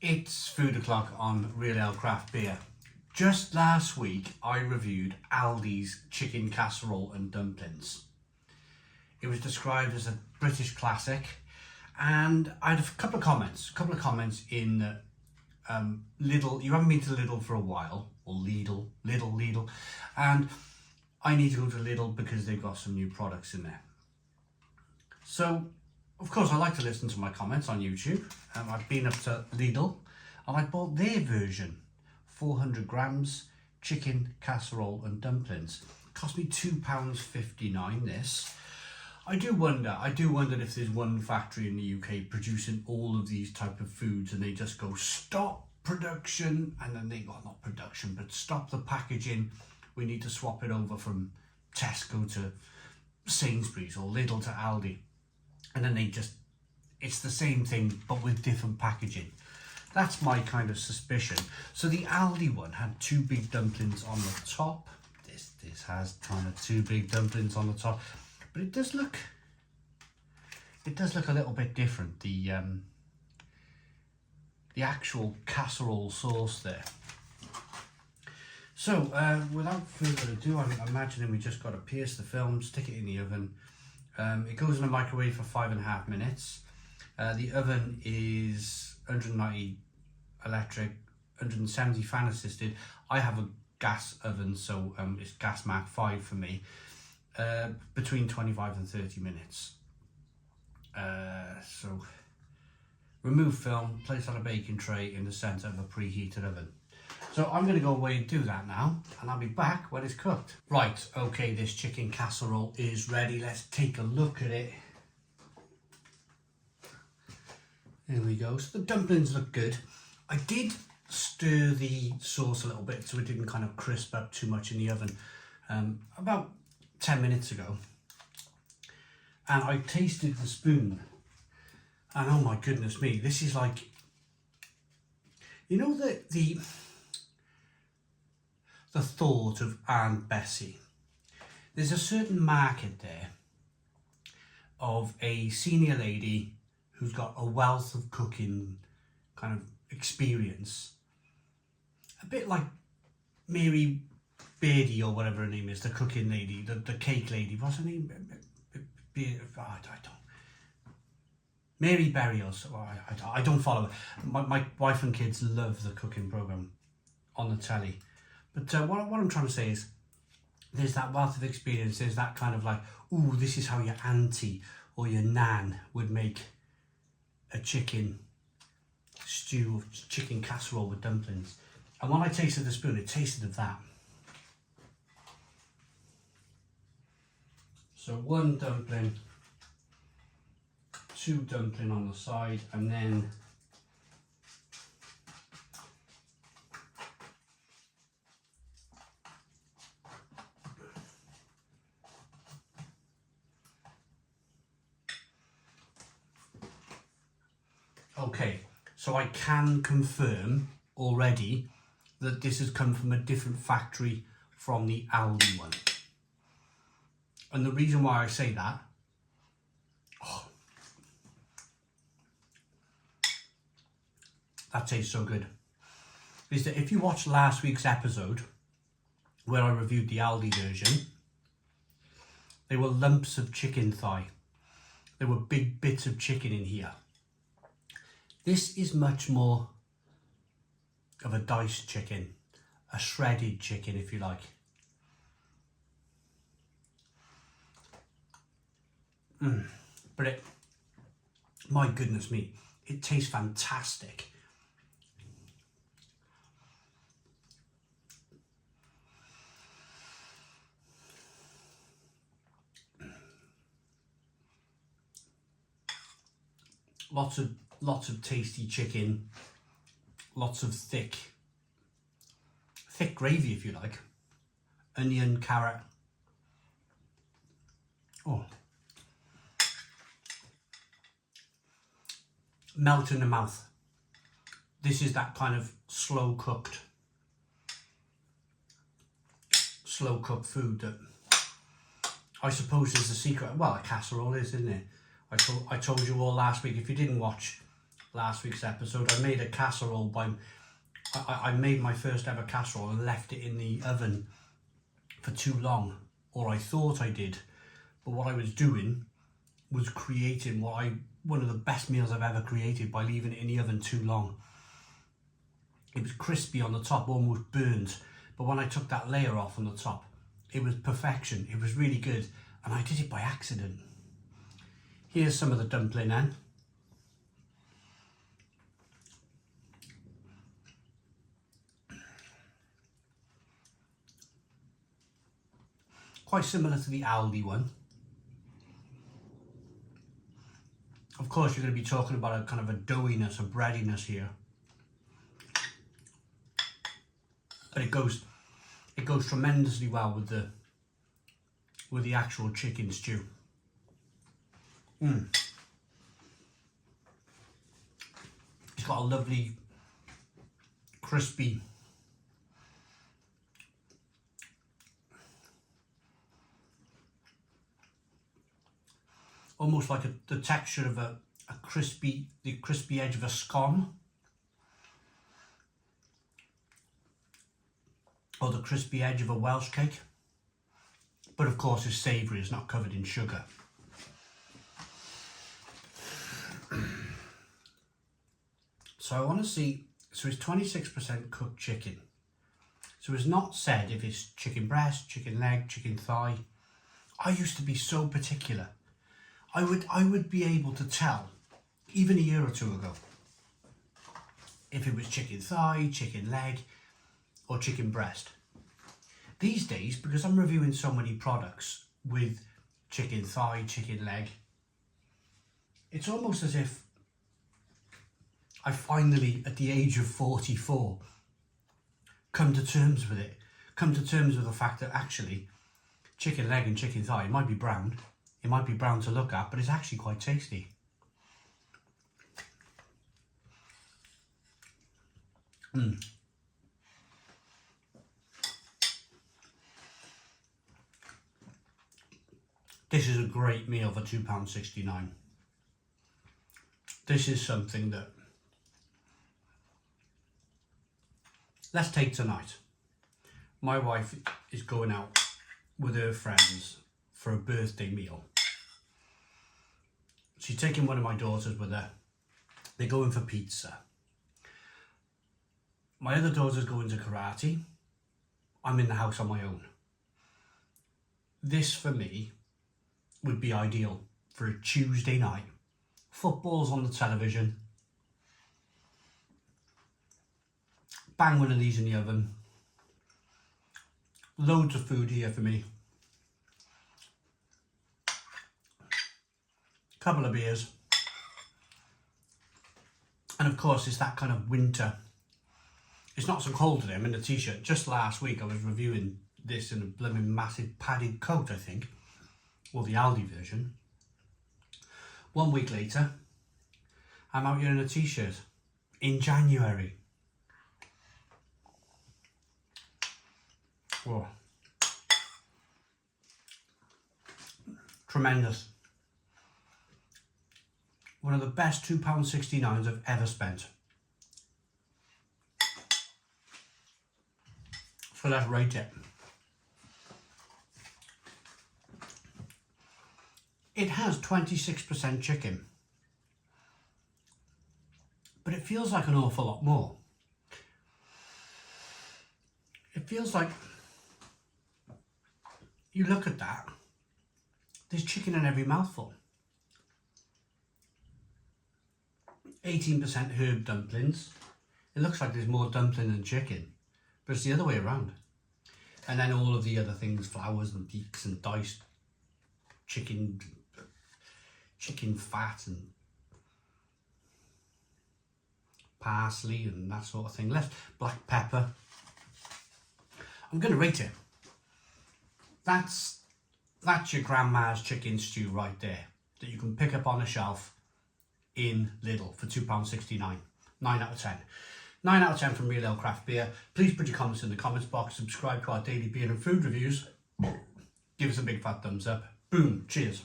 It's food o'clock on Real Ale Craft Beer. Just last week I reviewed Aldi's chicken casserole and dumplings. It was described as a British classic, and I had a couple of comments in Lidl. You haven't been to Lidl for a while, or Lidl, and I need to go to Lidl because they've got some new products in there. So, of course, I like to listen to my comments on YouTube. I've been up to Lidl and I bought their version, 400 grams, chicken casserole and dumplings. It cost me £2.59 this. I do wonder if there's one factory in the UK producing all of these type of foods and they just go stop production, and then they, well, not production, but stop the packaging. We need to swap it over from Tesco to Sainsbury's or Lidl to Aldi. And then it's the same thing but with different packaging. That's my kind of suspicion. So the Aldi one had two big dumplings on the top. This has kind of two big dumplings on the top, but it does look a little bit different. The actual casserole sauce there. So without further ado, I'm imagining we just got to pierce the film, stick it in the oven. It goes in the microwave for 5.5 minutes. The oven is 190 electric, 170 fan assisted. I have a gas oven, so it's gas Mark 5 for me. Between 25 and 30 minutes. So remove film, place on a baking tray in the centre of a preheated oven. So I'm going to go away and do that now, and I'll be back when it's cooked. Right, okay, this chicken casserole is ready. Let's take a look at it. There we go. So the dumplings look good. I did stir the sauce a little bit so it didn't kind of crisp up too much in the oven about 10 minutes ago. And I tasted the spoon. And oh my goodness me, this is like, you know, the thought of Aunt Bessie. There's a certain market there of a senior lady who's got a wealth of cooking kind of experience. A bit like Mary Beardy or whatever her name is, the cooking lady, the cake lady. What's her name? I don't. Mary Berry or so. I don't follow her. My wife and kids love the cooking programme on the telly. But what I'm trying to say is, there's that wealth of experience. There's that kind of like, ooh, this is how your auntie or your nan would make a chicken stew, chicken casserole with dumplings. And when I tasted the spoon, it tasted of that. So one dumpling, two dumpling on the side, and then okay, so I can confirm already that this has come from a different factory from the Aldi one. And the reason why I say that, that tastes so good, is that if you watch last week's episode where I reviewed the Aldi version, there were lumps of chicken thigh. There were big bits of chicken in here. This is much more of a diced chicken, a shredded chicken if you like. But it, my goodness me, it tastes fantastic. Lots of tasty chicken, lots of thick gravy if you like, onion, carrot. Oh, melt in the mouth. This is that kind of slow cooked food that I suppose is the secret. Well, a casserole is, isn't it? I told you all last week, if you didn't watch last week's episode, I made a casserole I made my first ever casserole and left it in the oven for too long, or I thought I did. But what I was doing was creating one of the best meals I've ever created by leaving it in the oven too long. It was crispy on the top, almost burnt, but when I took that layer off on the top, it was perfection. It was really good, and I did it by accident. Here's some of the dumpling then. Quite similar to the Aldi one. Of course, you're going to be talking about a kind of a doughiness, a breadiness here. But it goes tremendously well with the actual chicken stew. It's got a lovely crispy almost like the texture of the crispy edge of a scone, or the crispy edge of a Welsh cake, but of course it's savoury, it's not covered in sugar. So I want to see, so it's 26% cooked chicken. So it's not said if it's chicken breast, chicken leg, chicken thigh. I used to be so particular. I would be able to tell, even a year or two ago, if it was chicken thigh, chicken leg, or chicken breast. These days, because I'm reviewing so many products with chicken thigh, chicken leg, it's almost as if I finally, at the age of 44, come to terms with it. Come to terms with the fact that actually chicken leg and chicken thigh, it might be brown. It might be brown to look at, but it's actually quite tasty. This is a great meal for £2.69. This is something that, let's take tonight. My wife is going out with her friends for a birthday meal. She's taking one of my daughters with her. They're going for pizza. My other daughter's going to karate. I'm in the house on my own. This for me would be ideal for a Tuesday night. Football's on the television. Bang one of these in the oven. Loads of food here for me. Couple of beers. And of course it's that kind of winter. It's not so cold today, I'm in a t-shirt. Just last week I was reviewing this in a blooming massive padded coat, I think. Or the Aldi version. 1 week later, I'm out here in a t-shirt. In January. Oh. Tremendous. One of the best £2.69s I've ever spent. So let's rate it. It has 26% chicken, but it feels like an awful lot more. It feels like, you look at that, there's chicken in every mouthful. 18% herb dumplings. It looks like there's more dumpling than chicken, but it's the other way around. And then all of the other things, flowers and leeks and diced chicken fat and parsley and that sort of thing. Less black pepper. I'm going to rate it. That's your grandma's chicken stew right there, that you can pick up on a shelf in Lidl for £2.69. 9 out of 10. 9 out of 10 from Real Ale Craft Beer. Please put your comments in the comments box. Subscribe to our daily beer and food reviews. Give us a big fat thumbs up. Boom. Cheers.